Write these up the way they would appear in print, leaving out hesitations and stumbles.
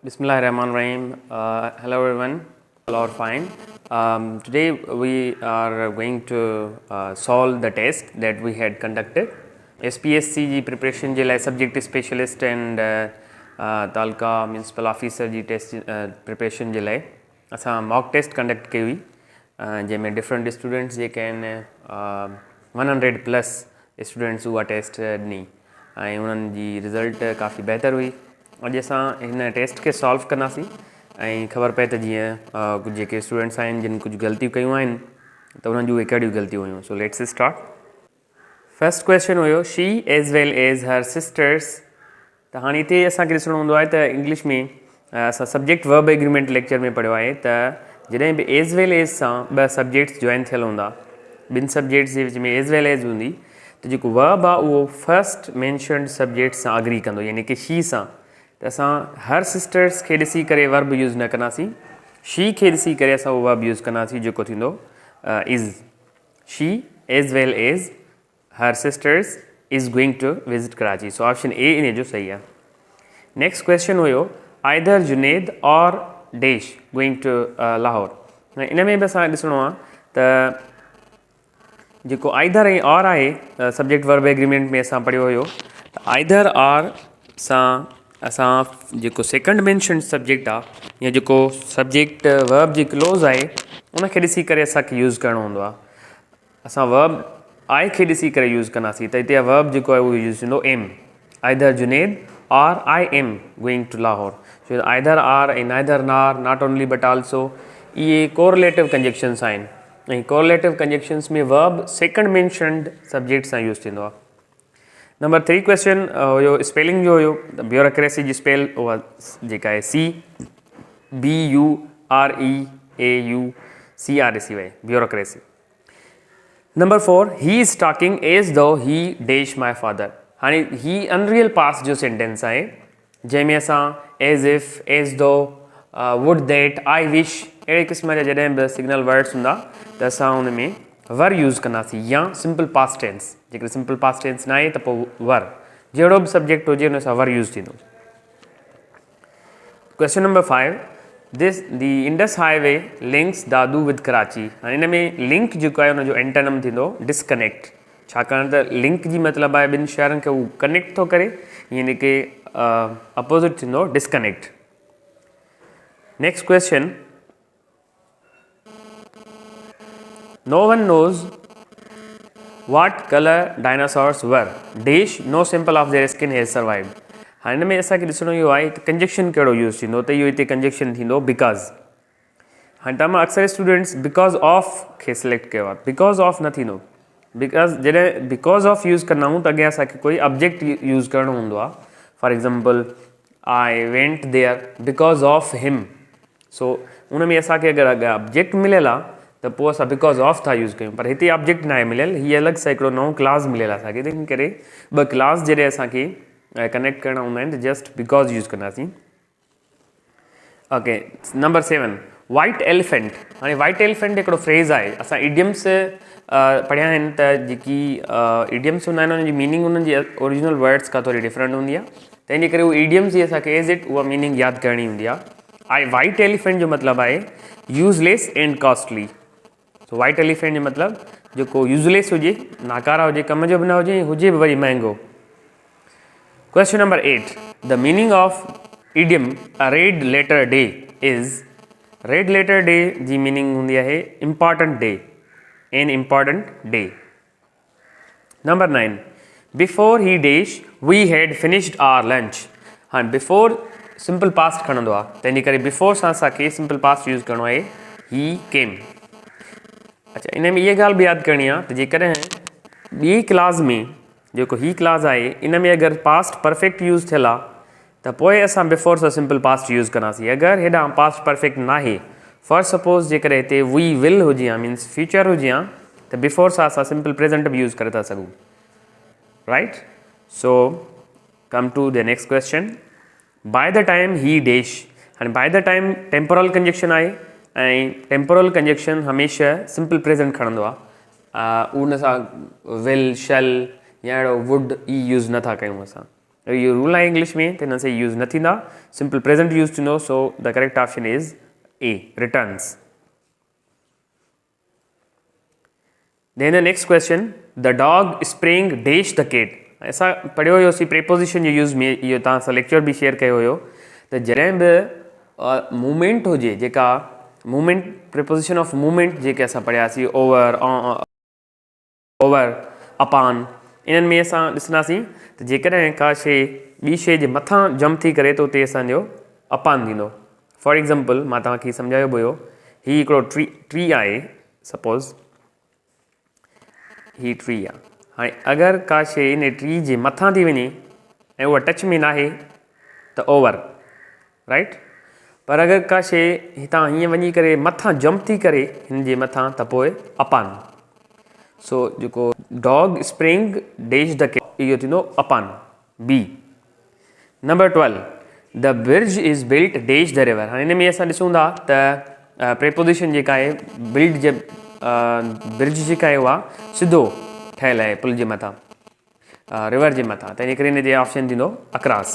Bismillahirrahmanirrahim. Hello everyone, all are fine. Today we are going to solve the test that we had conducted. SPSC ji preparation je lai subject specialist and Talka municipal officer ji test preparation je lai asa mock test conduct कई हुई जैमें different students J can 100 plus students हुआ test ॾिनी ऐं उन्हनि जी result काफ़ी बहितर हुई. अॼु असां हिन टेस्ट खे सॉल्व कंदासीं ऐं ख़बर पए त जीअं कुझु जेके स्टूडेंट्स आहिनि जिन कुझु ग़लतियूं कयूं आहिनि त उन्हनि जूं कहिड़ियूं ग़लतियूं हुयूं. So let's start. First question हुयो she as well as her sisters. त हाणे हिते असांखे ॾिसणो हूंदो आहे त इंग्लिश में असां सब्जेक्ट वर्ब एग्रीमेंट लेक्चर में पढ़ियो आहे त जॾहिं बि एज़ वेल एज़ सां ॿ सब्जेक्ट्स जॉइन थियल हूंदा, ॿिनि सब्जेक्ट्स जे विच में एज़ वेल एज़ हूंदी त जेको वर्ब आहे उहो फस्ट मैंशन्ड सब्जेक्ट सां अग्री कंदो, यानी कि शी सां. त असां हर सिस्टर्स खे ॾिसी करे वर्ब यूज़ न कंदासीं, शी खे ॾिसी करे असां उहो वर्ब यूज़ कंदासीं जेको थींदो is. She as well as her sisters is going to visit Karachi. So option a इन जो सही आहे. नेक्स्ट क्वेश्चन हुयो either Junaid or dash going to Lahore. इन में बि असां ॾिसणो आहे त जेको आइदर ऐं और आहे सब्जेक्ट वर्ब एग्रीमेंट में असां पढ़ियो हुयो त आइदर और सां असां जेको सेकंड मैंशन सब्जेक्ट आहे या जेको सब्जेक्ट वर्ब जी क्लोज़ आहे उनखे ॾिसी करे असांखे यूज़ करिणो हूंदो आहे. असां वर्ब आई खे ॾिसी करे यूज़ कंदासीं त हिते वर्ब जेको आहे उहो यूज़ थींदो M. Either Junaid or I am going to Lahore. छो आइदर आर ऐं neither nor not only but also इहे कोरिलेटिव कंजक्शन्स आहिनि ऐं कोरिलेटिव कंजक्शन्स में वर्ब सेकंड मैंशन्ड सब्जेक्ट सां यूज़ थींदो आहे. नंबर 3 क्वेश्चन हुयो स्पेलिंग जो हुयो ब्यूरोक्रेसी जी स्पेल उहा जेका आहे CBUREAUCRACY bureaucracy. Number 4 he is talking as दो ही डैश माई फादर. हाणे ही अनरियल पास्ट जो सेंटेंस आहे जंहिंमें असां as if as though would that I wish अहिड़े क़िस्म जा जॾहिं बि सिग्नल वर्ड्स हूंदा त असां हुन में वर यूज़ कंदासीं या सिंपल पास्ट टेंस. जेकॾहिं सिंपल पास्ट टेंस न आहे त पोइ वर जहिड़ो बि सब्जेक्ट हुजे हुन सां वर यूज़ थींदो. Question number 5 this the Indus highway links Dadu with Karachi. हाणे हिन में लिंक जेको आहे हुनजो एंटोनिम थींदो डिस्कनेक्ट. छाकाणि त लिंक जी मतिलबु आहे ॿिनि शहरनि खे उहो कनेक्ट थो करे, यानी कि अपोज़िट थींदो disconnect. Next question no one knows what color dinosaurs were dash no sample of their skin has survived. हाणे हिन में असांखे ॾिसणो इहो आहे त कंजक्शन कहिड़ो यूज़ थींदो त इहो हिते कंजक्शन थींदो बिकॉज़. हाणे तव्हां अक्सर स्टूडेंट्स बिकॉज़ ऑफ खे सिलेक्ट कयो आहे, बिकॉज़ ऑफ न थींदो. बिकॉज़ जॾहिं बिकॉज़ ऑफ यूज़ कंदा आहियूं त अॻियां असांखे कोई ऑब्जेक्ट यूज़ करिणो हूंदो आहे. For example I went there because of him. So उन में असांखे अगरि अॻियां ऑब्जेक्ट मिलियल आहे त पोइ असां बिकॉज़ ऑफ था यूज़ कयूं, पर हिते ऑब्जेक्ट न आहे मिलियल, हीअ अलॻि सां हिकिड़ो नओं क्लास मिलियल आहे असांखे. तंहिं करे ॿ क्लास जॾहिं असांखे कनेक्ट करणा हूंदा आहिनि त जस्ट बिकॉज़ यूज़ कंदासीं. ओके. Number 7 white elephant. हाणे वाइट एलिफेंट हिकिड़ो फ्रेज़ आहे. असां इडियम्स पढ़िया आहिनि त जेकी इडियम्स हूंदा आहिनि उन्हनि जी मीनिंग उन्हनि जी ओरिजिनल वर्ड्स खां थोरी डिफरेंट हूंदी आहे. तंहिंजे करे उहा इडियम्स जी असांखे एज़ इट उहा मीनिंग यादि करणी हूंदी आहे. वाइट एलिफेंट जो मतिलबु आहे useless and costly. So white elephant जो मतिलबु जेको यूज़लेस हुजे, नाकारा हुजे, कम जो बि न हुजे, हुजे बि वरी महांगो. Question number 8 the meaning of idiom a red letter day is. Red letter day जी मीनिंग हूंदी आहे important day, an important day. Number 9 before he dash we had finished our lunch. हाणे बिफोर सिंपल पास्ट खणंदो आहे, तंहिंजे करे before सां असांखे सिंपल पास्ट यूज़ करिणो आहे ही केम. अच्छा, इन में इहा ॻाल्हि बि यादि करणी आहे त जेकॾहिं ॿी क्लास में जेको ही क्लास आहे इन में अगरि पास्ट परफेक्ट यूज़ थियल आहे त पोइ असां बिफोर सां सिंपल पास्ट यूज़ कंदासीं. अगरि हेॾां पास्ट परफेक्ट न आहे, फॉर सपोज़ जेकॾहिं हिते वी विल हुजे हा मीन्स फ्यूचर हुजे हा त बिफोर सां असां सिंपल प्रेज़ेंट बि यूज़ करे था सघूं. Right. So come to the next question by the time he dash. हाणे by the time temporal conjunction आहे ऐं टेम्पोरल कंजक्शन हमेशह सिंपल प्रेज़ेंट खणंदो आहे. उन सां विल शल या अहिड़ो वुड ई यूज़ नथा कयूं असां. इहो रूल आहे इंग्लिश में त हिन सां यूज़ न थींदा. सिंपल प्रेजेंट यूज़ थींदो. सो the correct option is A, returns. Then the next question, the dog sprang dash the cat. ऐसा पढ़ियो हुयोसीं प्रेपोजिशन जो यूज़ में. इहो तव्हां सां लेक्चर बि शेयर कयो हुयो त जॾहिं बि मूवमेंट हुजे, जेका मूवमेंट प्रेपोजिशन ऑफ मूवमेंट जेके असां पढ़ियासीं, ओवर अपान, इन्हनि में असां ॾिसंदासीं त जेकॾहिं का शइ ॿी शइ जे मथां जंप थी करे त उते असांजो अपान थींदो. फॉर एग्ज़ाम्पल मां तव्हांखे सम्झायो बि हुयो, हीउ हिकिड़ो ट्री आहे. सपोज़ ही ट्री आहे. हाणे अगरि का शइ इन ट्री जे मथां थी वञे ऐं उहा टच में न आहे त ओवर, राइट. पर अगरि का शइ हितां हीअं वञी करे मथां जंप थी करे हिन जे मथां त पोइ अपान. सो जेको dog sprang dash the cat, इहो थींदो अपान, B. Number 12, the bridge is built dash the river. हाणे हिन में असां ॾिसूं था त प्रेपोजिशन जेका आहे बिल्ट जे ब्रिज जेका आहे उहा सिधो ठहियलु आहे पुल जे मथां, रिवर जे मथां, त इन करे हिन जे ऑप्शन थींदो across.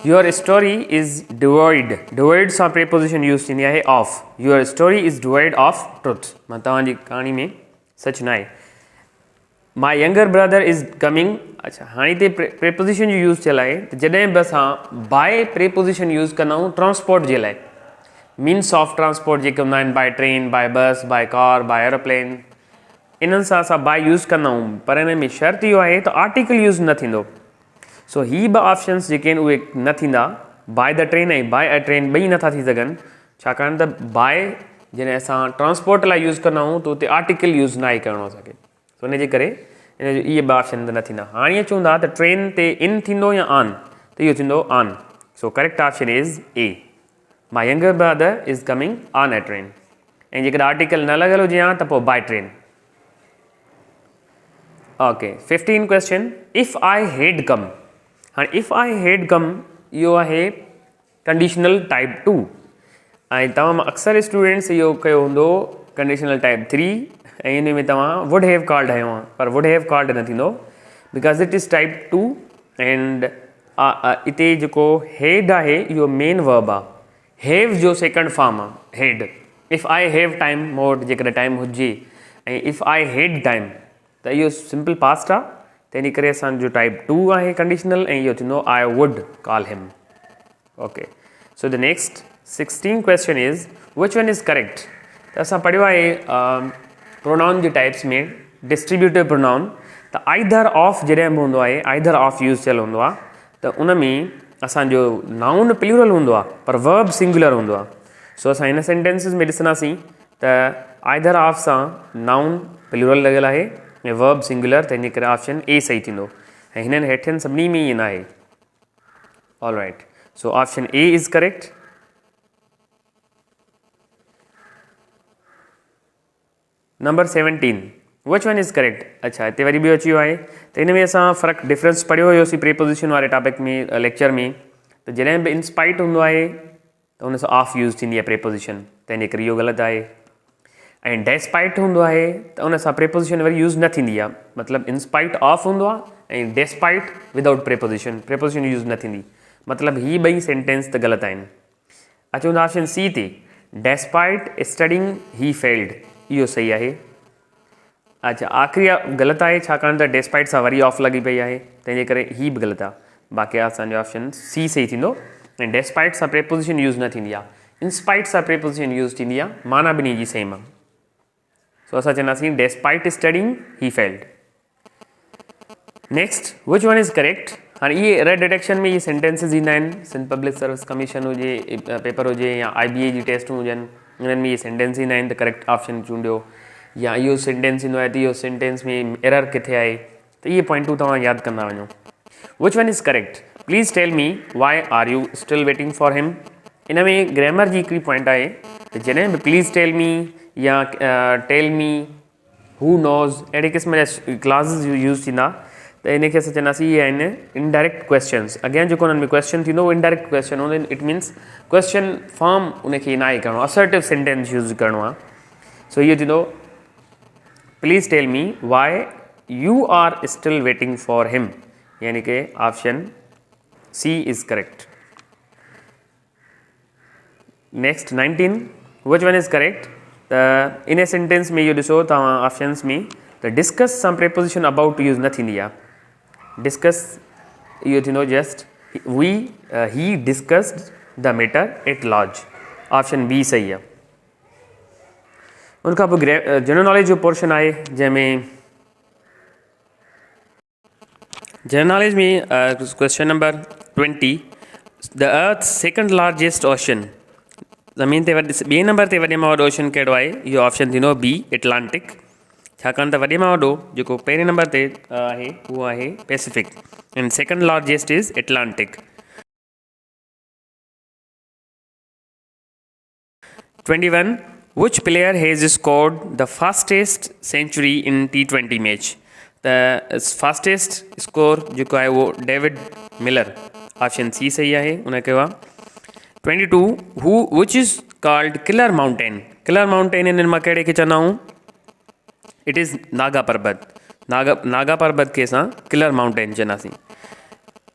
Your story is devoid सां प्रेपोजिशन यूज़ थींदी आहे of. Your story is devoid of truth. मां तव्हांजी कहाणी में सच न आहे. माई यंगर ब्रदर इज़ कमिंग. अच्छा, हाणे हिते प्रेपोजिशन जो यूज़ थियल आहे त जॾहिं बि असां बाय प्रेपोजिशन यूज़ कंदा आहियूं ट्रांसपोर्ट जे लाइ, मीन्स ऑफ ट्रांसपोर्ट जेके हूंदा आहिनि, by train, by bus, by car, by aeroplane, इन्हनि सां असां बाय यूज़ कंदा आहियूं. पर हिन में शर्त इहो आहे त आर्टिकल यूज़ न थींदो. सो ही ॿ ऑप्शन्स जेके आहिनि उहे न थींदा. बाय द ट्रेन ऐं बाय अ ट्रेन ॿई नथा थी सघनि, छाकाणि त बाय जॾहिं असां ट्रांसपोर्ट लाइ यूज़ कंदा आहियूं त उते आर्टिकल यूज़ न आहे करिणो असांखे. सो हिन जे करे हिन जो इहे ॿ ऑप्शन त न थींदा. हाणे चऊं था त ट्रेन ते इन थींदो या ऑन, त इहो थींदो on. So correct option is a, my younger brother is coming on a train. ऐं जेकॾहिं आर्टिकल न लॻल हुजे हा त पोइ by train. Okay, 15 question, if I had come. हाणे इफ़ आई हैड कम इहो आहे कंडीशनल टाइप 2. ऐं तव्हां मां अक्सर स्टूडेंट्स इहो कयो हूंदो कंडीशनल टाइप 3, ऐं इन में तव्हां वुड हैव कॉल्ड हयो आहे, पर वुड हैव कॉल्ड न थींदो because it is type 2. And हिते जेको हैड आहे इहो मेन वर्ब आहे. हैव जो सेकेंड फॉर्म आहे हैड. If I have time mode, जेकॾहिं टाइम हुजे, ऐं इफ़ आई हैड टाइम त इहो सिंपल पास्ट आहे. त इन करे असांजो टाइप 2 आहे कंडीशनल, ऐं इहो थींदो आई वुड कॉल हिम. Okay, so the next 16 question is which one is correct. त असां पढ़ियो आहे प्रोनाउन जे टाइप्स में डिस्ट्रीब्यूटिव प्रोनाउन. त आइदर ऑफ जॾहिं बि हूंदो आहे, आइदर ऑफ यूज़ थियल हूंदो आहे, त उन में असांजो नाउन प्लूरल हूंदो आहे पर वर्ब सिंगुलर हूंदो आहे. सो असां हिन सेंटेंसिस में ॾिसंदासीं त आइदर ऑफ सां नाउन प्लूरल लॻियल आहे ऐं वर्ब सिंगुलर, त इन करे ऑप्शन ए सही थींदो. ऐं हिननि हेठियुनि सभिनी में ईअं न आहे. All right, so option A is correct. Number 17, विच वन इज़ करेक्ट. अच्छा, हिते वरी ॿियो अची वियो आहे. त हिन में असां फ़र्क़ु डिफरेंस पढ़ियो हुयोसीं प्रीपोजिशन वारे टॉपिक में, लेक्चर में. त जॾहिं बि इंस्पाइट हूंदो आहे त हुन सां ऑफ यूज़ थींदी आहे प्रीपोजिशन, त इन करे इहो ग़लति आहे. ऐं डेस्पाइट हूंदो आहे त उन सां प्रीपोजिशन वरी यूज़ न थींदी आहे. मतिलबु इंस्पाइट ऑफ हूंदो आहे ऐं डेस्पाइट विदाउट प्रीपोजिशन यूज़ न थींदी. मतिलबु ही ॿई सेंटेंस त ग़लति आहिनि. अचूं था ऑप्शन सी ते, डेस्पाइट स्टडिंग ही फेल्ड, इहो सही आहे. अच्छा, आख़िरी ग़लति आहे छाकाणि त डेस्पाइट सां वरी ऑफ लॻी पई आहे, तंहिंजे करे ही बि ग़लति आहे. बाक़ी असांजो ऑप्शन सी सही थींदो. ऐं डेस्पाइट सां प्रीपोजिशन यूज़ न थींदी आहे, इंस्पाइट सां प्रीपोजिशन यूज़ थींदी आहे, माना ॿिन्ही जी सेम आहे. सो असां चवंदासीं despite studying he failed. Next, विच वन इज़ करेक्ट. हाणे इहे एरर डिटेक्शन में इहे सेंटेंसिस ईंदा आहिनि. सिंध पब्लिक सर्विस कमीशन हुजे, पेपर हुजे, या IBA जी टेस्ट हुजनि, इन्हनि में इहे सेंटेंस ईंदा आहिनि त करेक्ट ऑप्शन चूंडियो. या इहो सेंटेंस ईंदो आहे त इहो सेंटेंस में एरर किथे आहे, त इहे पॉइंटूं तव्हां यादि कंदा वञो. Which one is correct. Please tell me why are you still waiting for him. इन में ग्रामर जी हिकिड़ी पॉइंट आहे त जॾहिं बि प्लीज़ टेल मी या टेल मी, हू नोज़, अहिड़े क़िस्म जा क्लाज़िस यूज़ थींदा, त इनखे असां चवंदासीं इहे आहिनि इनडायरेक्ट क्वेश्चन्स. अॻियां जेको हुननि में क्वेश्चन थींदो उहो इनडायरेक्ट क्वेश्चन हूंदो. इट मीन्स क्वेश्चन फॉर्म उनखे न आहे करिणो, असर्टिव सेंटेंस यूज़ करिणो आहे. सो इहो थींदो please tell me why you are still waiting for him, यानी कि option C is correct. Next 19, which one is correct? In a sentence में you show the options में the discuss some preposition about to use nothing दिया. Discuss you know just he discussed the matter at large. Option B सही है. उनका general knowledge जो portion आए जैमें general knowledge में question number 20 the earth second largest ocean ज़मीन ते ॿिए number ते वॾे में वॾो ओशन कहिड़ो आहे इहो ऑप्शन थींदो बी एटलांटिक छाकाणि त वॾे में वॾो जेको पहिरें नंबर ते आहे उहो आहे Pacific and second largest is Atlantic. 21 Which player has scored the fastest century in T20 match? The fastest score जो है वो डेविड मिलर ऑप्शन सी सही है उन्हें कहा. 22 which is called killer mountain? Killer mountain इन में कड़े के चना हूँ it is नागा पर्वत नागा पर्वत के साथ killer mountain चना C.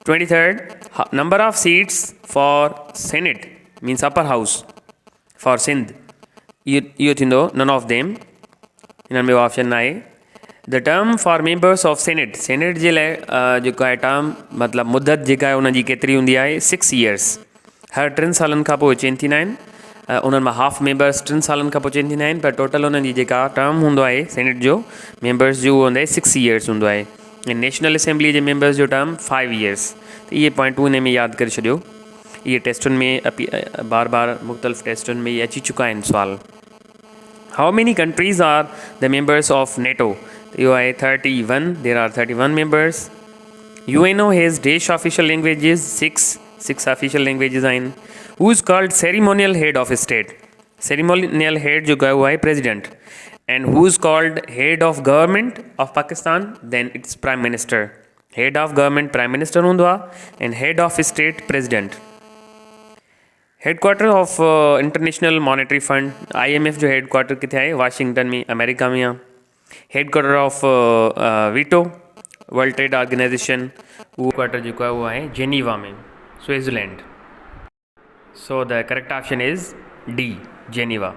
23 number of seats for Senate means upper house for Sindh you थिंदो none of them इन्हनि में ऑप्शन न आहे. The term for members of senate जे लाइ जेको आहे टर्म मतिलबु मुदत जेका आहे उनजी केतिरी हूंदी आहे 6 years. हर 3 सालनि खां पोइ चेंज थींदा आहिनि. उन्हनि मां हाफ मेंबर्स 3 सालनि खां पोइ चेंज थींदा आहिनि पर टोटल उन्हनि जी जेका टर्म हूंदो आहे सेनेट जो मेंबर्स जो उहो हूंदो आहे 6 years हूंदो आहे. ऐं नेशनल असेंबली जे मेंबर्स जो टर्म 5 years. त इहे पॉइंटूं हिन में यादि करे छॾियो. इहे टेस्टुनि में बार बार मुख़्तलिफ़ टेस्टुनि में इहे अची चुका आहिनि सुवाल. How many countries are the members of NATO? You are 31. There are 31 members. UNO has dash official languages. Six official languages are in. Who is called ceremonial head of state? Ceremonial head जो हुआ है president. And who is called head of government of Pakistan? Then it's prime minister. Head of government prime minister हुंदो and head of state president. Headquarter of international monetary fund IMF जो headquarter किथे आहे Washington में America में आहे. Headquarter of veto world trade organization उहो quarter जेको आहे उहो आहे जेनीवा में Switzerland. So the correct option is D Geneva.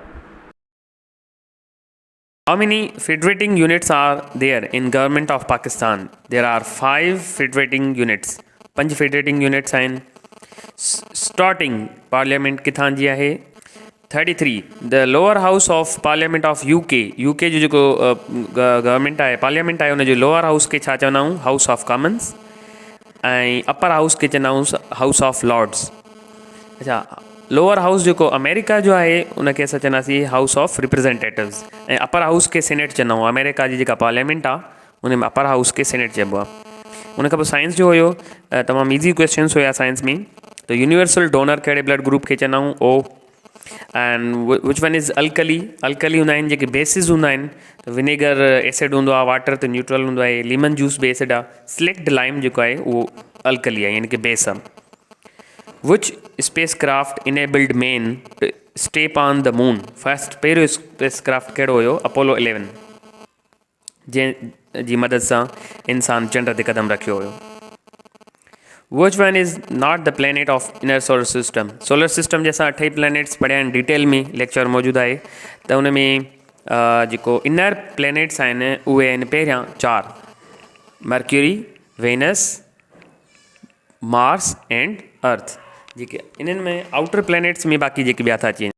How many federating units are there in government of Pakistan? There are 5 federating units. 5 federating units आहिनि. Starting parliament किथां जी आहे 33. The lower house of parliament of UK जो जेको government आहे parliament आहे उनजो lower house खे छा चवंदा आहियूं हाउस ऑफ कॉमन्स ऐं अपर हाउस खे चवंदा आहियूं हाउस ऑफ लॉर्ड्स. अच्छा लोअर हाउस जेको अमेरिका जो आहे उनखे असां चवंदासीं हाउस ऑफ रिप्रेज़ेंटेटिव्स ऐं अपर हाउस खे सेनेट चवंदा आहियूं. अमेरिका जी जेका पार्लियामेंट आहे उन में अपर हाउस खे सेनेट चइबो आहे. उन खां पोइ साइंस जो हुयो तमामु ईज़ी क्वेश्चन्स हुया साइंस में. तो यूनिवर्सल डोनर कहिड़े ब्लड ग्रुप खे चवंदा आहियूं ओ. And which one is alkali हूंदा आहिनि जेके बेसिस हूंदा आहिनि. त विनेगर एसिड हूंदो आहे वाटर त न्यूट्रल हूंदो आहे. लीमन जूस बि एसिड आहे. स्लेक्ट लाइम जेको आहे उहो अल्कली आहे यानी कि बेस आहे. Which space craft enabled man to step on the moon? First पहिरियों स्पेस क्राफ्ट कहिड़ो हुयो अपोलो 11 जंहिंजी मदद सां इंसान चंड ते क़दम रखियो हुयो. Which one is not the planet of inner solar system? Solar system जैसा 8 प्लैनेट्स पढ़िया आहिनि डिटेल में लेक्चर मौजूदु आहे त उन में जेको इनर प्लैनेट्स आहिनि उहे आहिनि पहिरियां 4 Mercury Venus Mars and Earth. जेके इन्हनि में आउटर प्लैनेट्स में बाक़ी जेके ॿिया था अची